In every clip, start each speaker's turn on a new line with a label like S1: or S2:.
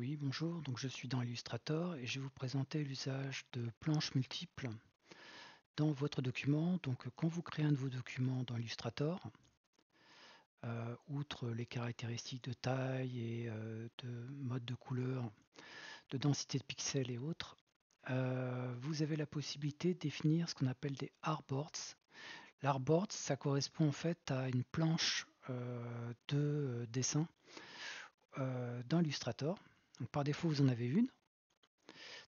S1: Oui, bonjour, donc je suis dans Illustrator et je vais vous présenter l'usage de planches multiples dans votre document. Donc quand vous créez un de vos documents dans Illustrator, outre les caractéristiques de taille et de mode de couleur, de densité de pixels et autres, vous avez la possibilité de définir ce qu'on appelle des artboards. L'artboard, ça correspond en fait à une planche de dessin dans Illustrator. Donc par défaut, vous en avez une.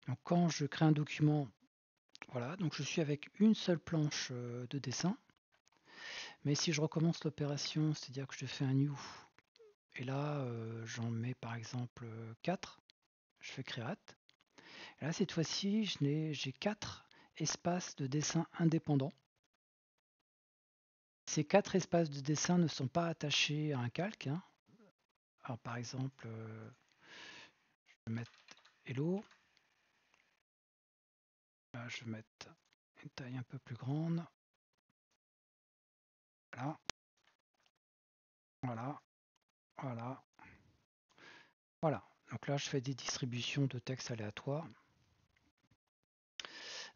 S1: Donc quand je crée un document, voilà, donc je suis avec une seule planche de dessin. Mais si je recommence l'opération, c'est-à-dire que je fais un new, et là j'en mets par exemple 4, je fais create. Et là cette fois-ci, j'ai 4 espaces de dessin indépendants. Ces 4 espaces de dessin ne sont pas attachés à un calque, hein. Alors par exemple, je vais mettre Hello. Là, je vais mettre une taille un peu plus grande. Voilà, voilà, voilà, voilà. Donc là, je fais des distributions de texte aléatoires.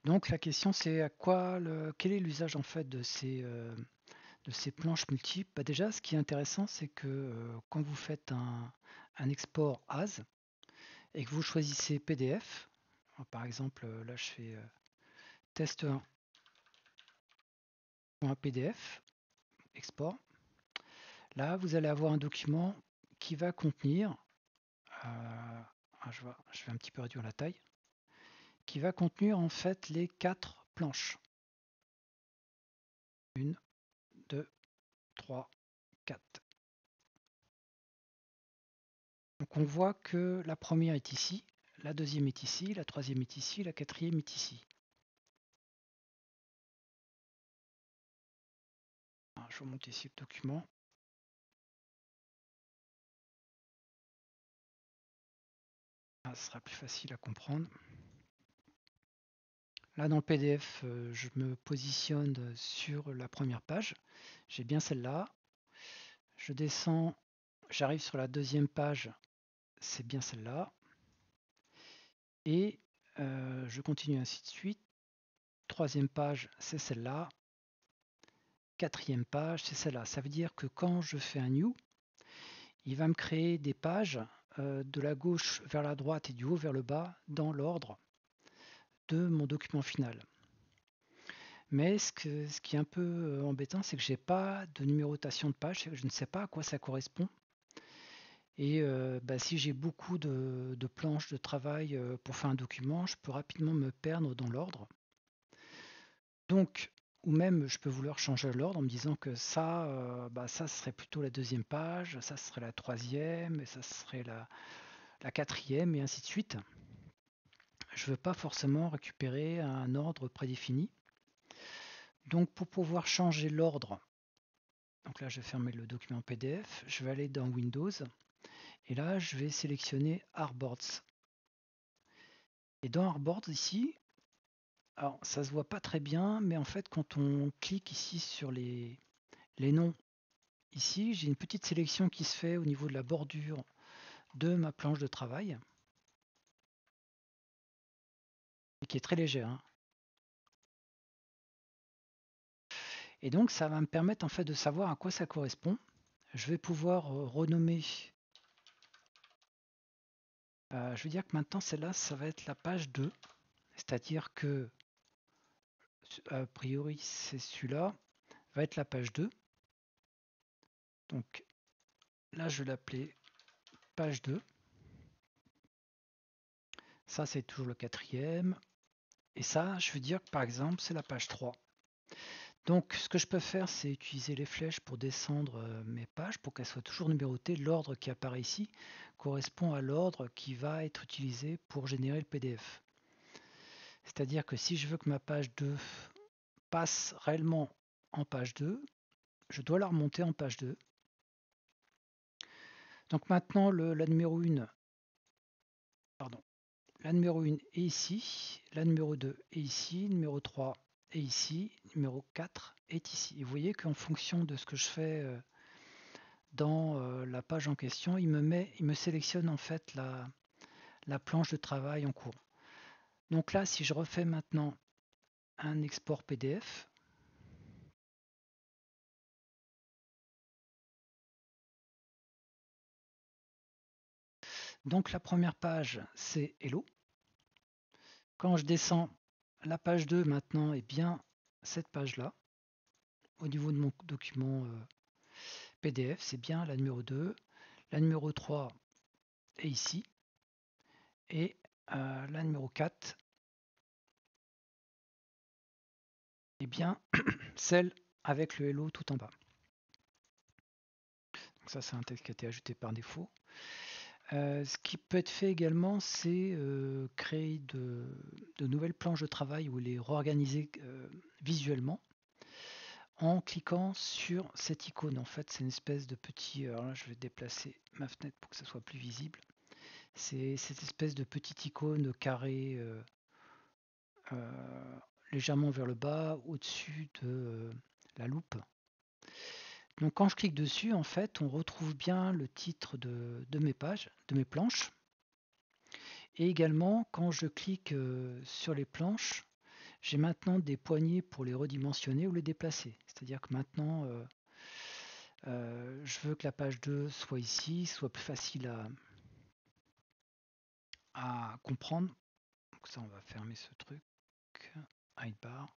S1: Donc la question c'est quel est l'usage en fait de ces planches multiples. Bah, déjà, ce qui est intéressant, c'est que quand vous faites un export AS et que vous choisissez PDF, par exemple là je fais test1.pdf, export, là vous allez avoir un document qui va contenir, je vais un petit peu réduire la taille, qui va contenir en fait les 4 planches. 1, 2, 3, 4. Donc on voit que la première est ici, la deuxième est ici, la troisième est ici, la quatrième est ici. Alors, je vais monter ici le document. Ce sera plus facile à comprendre. Là dans le PDF, je me positionne sur la première page. J'ai bien celle-là. Je descends, j'arrive sur la deuxième page, c'est bien celle-là. Et je continue ainsi de suite. Troisième page, c'est celle-là. Quatrième page, c'est celle-là. Ça veut dire que quand je fais un new, il va me créer des pages de la gauche vers la droite et du haut vers le bas dans l'ordre de mon document final. Mais ce qui est un peu embêtant, c'est que je n'ai pas de numérotation de page, je ne sais pas à quoi ça correspond. Et si j'ai beaucoup de planches de travail pour faire un document, je peux rapidement me perdre dans l'ordre. Donc, ou même je peux vouloir changer l'ordre en me disant que ça, ça serait plutôt la deuxième page, ça serait la troisième, et ça serait la quatrième, et ainsi de suite. Je ne veux pas forcément récupérer un ordre prédéfini. Donc pour pouvoir changer l'ordre, donc là je vais fermer le document PDF, je vais aller dans Windows, et là je vais sélectionner Artboards. Et dans Artboards ici, alors ça se voit pas très bien, mais en fait quand on clique ici sur les noms, ici j'ai une petite sélection qui se fait au niveau de la bordure de ma planche de travail, et qui est très légère, hein. Et donc ça va me permettre en fait de savoir à quoi ça correspond. Je vais pouvoir renommer. Je veux dire que maintenant celle-là, ça va être la page 2. C'est-à-dire que a priori c'est celui-là, va être la page 2. Donc là je vais l'appeler page 2. Ça c'est toujours le quatrième. Et ça, je veux dire que par exemple c'est la page 3. Donc ce que je peux faire, c'est utiliser les flèches pour descendre mes pages pour qu'elles soient toujours numérotées. L'ordre qui apparaît ici correspond à l'ordre qui va être utilisé pour générer le PDF. C'est-à-dire que si je veux que ma page 2 passe réellement en page 2, je dois la remonter en page 2. Donc maintenant la numéro 1, pardon, la numéro 1 est ici, la numéro 2 est ici, numéro 3 est ici, numéro 4 est ici. Et vous voyez qu'en fonction de ce que je fais dans la page en question, il me sélectionne en fait la planche de travail en cours. Donc là, si je refais maintenant un export PDF, donc la première page, c'est Hello. Quand je descends, la page 2 maintenant est bien cette page-là. Au niveau de mon document PDF, c'est bien la numéro 2. La numéro 3 est ici. Et la numéro 4 est bien celle avec le Hello tout en bas. Donc ça, c'est un texte qui a été ajouté par défaut. Ce qui peut être fait également, c'est créer de nouvelles planches de travail ou les réorganiser visuellement en cliquant sur cette icône. En fait, c'est une espèce de petit... Alors là, je vais déplacer ma fenêtre pour que ça soit plus visible. C'est cette espèce de petite icône carré légèrement vers le bas, au-dessus de la loupe. Donc quand je clique dessus, en fait, on retrouve bien le titre de mes pages, de mes planches. Et également, quand je clique sur les planches, j'ai maintenant des poignées pour les redimensionner ou les déplacer. C'est-à-dire que maintenant, je veux que la page 2 soit ici, soit plus facile à comprendre. Donc ça, on va fermer ce truc. Hide bar.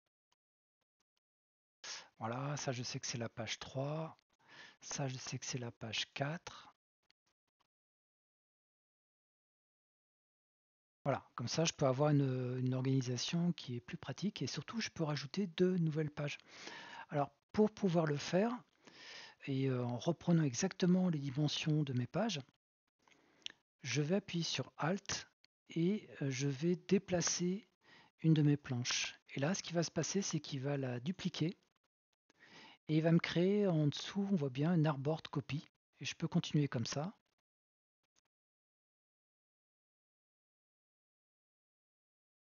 S1: Voilà, ça je sais que c'est la page 3. Ça je sais que c'est la page 4. Voilà, comme ça je peux avoir une organisation qui est plus pratique et surtout je peux rajouter de nouvelles pages. Alors pour pouvoir le faire, et en reprenant exactement les dimensions de mes pages, je vais appuyer sur Alt et je vais déplacer une de mes planches. Et là, ce qui va se passer, c'est qu'il va la dupliquer et il va me créer en dessous, on voit bien, une artboard copy. Et je peux continuer comme ça.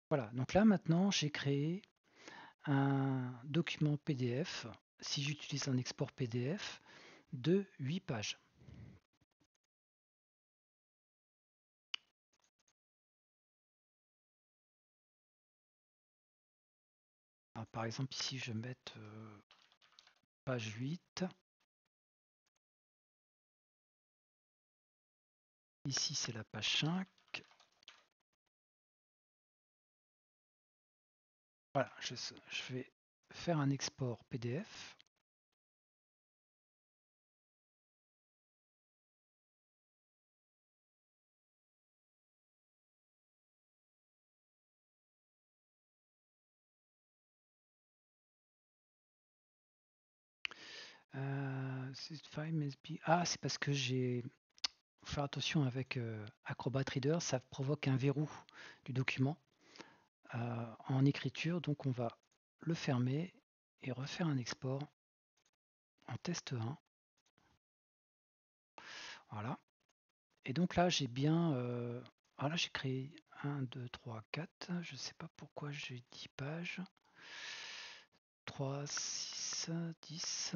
S1: Voilà, donc là maintenant, j'ai créé un document PDF, si j'utilise un export PDF, de 8 pages. Alors, par exemple, ici, je vais mettre page 8. Ici, c'est la page 5. Voilà, je vais faire un export PDF. Ah, c'est parce que j'ai... Faut faire attention avec Acrobat Reader, ça provoque un verrou du document en écriture. Donc on va le fermer et refaire un export en test 1. Voilà. Et donc là, j'ai bien... voilà, j'ai créé 1, 2, 3, 4. Je ne sais pas pourquoi j'ai 10 pages. 3, 6, 10.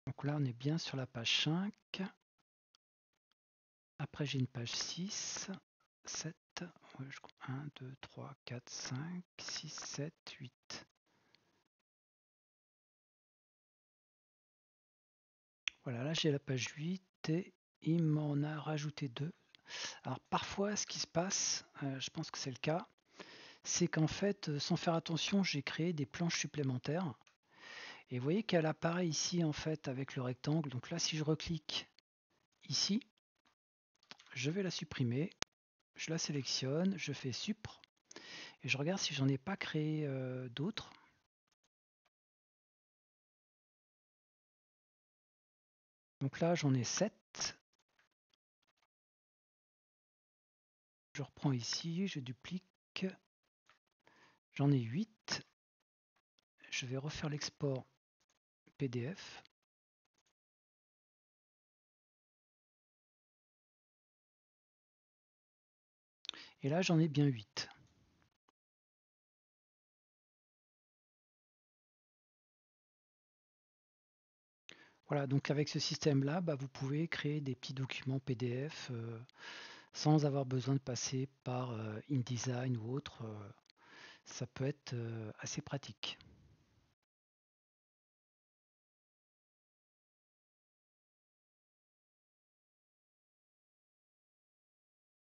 S1: Donc là, on est bien sur la page 5. Après, j'ai une page 6, 7, 1, 2, 3, 4, 5, 6, 7, 8. Voilà, là j'ai la page 8 et il m'en a rajouté 2. Alors parfois, ce qui se passe, je pense que c'est le cas, c'est qu'en fait, sans faire attention, j'ai créé des planches supplémentaires. Et vous voyez qu'elle apparaît ici en fait avec le rectangle. Donc là, si je reclique ici, je vais la supprimer. Je la sélectionne, je fais Supr et je regarde si j'en ai pas créé d'autres. Donc là, j'en ai 7. Je reprends ici, je duplique. J'en ai 8. Je vais refaire l'export PDF. Et là, j'en ai bien 8. Voilà, donc avec ce système-là, vous pouvez créer des petits documents PDF sans avoir besoin de passer par InDesign ou autre. Ça peut être assez pratique.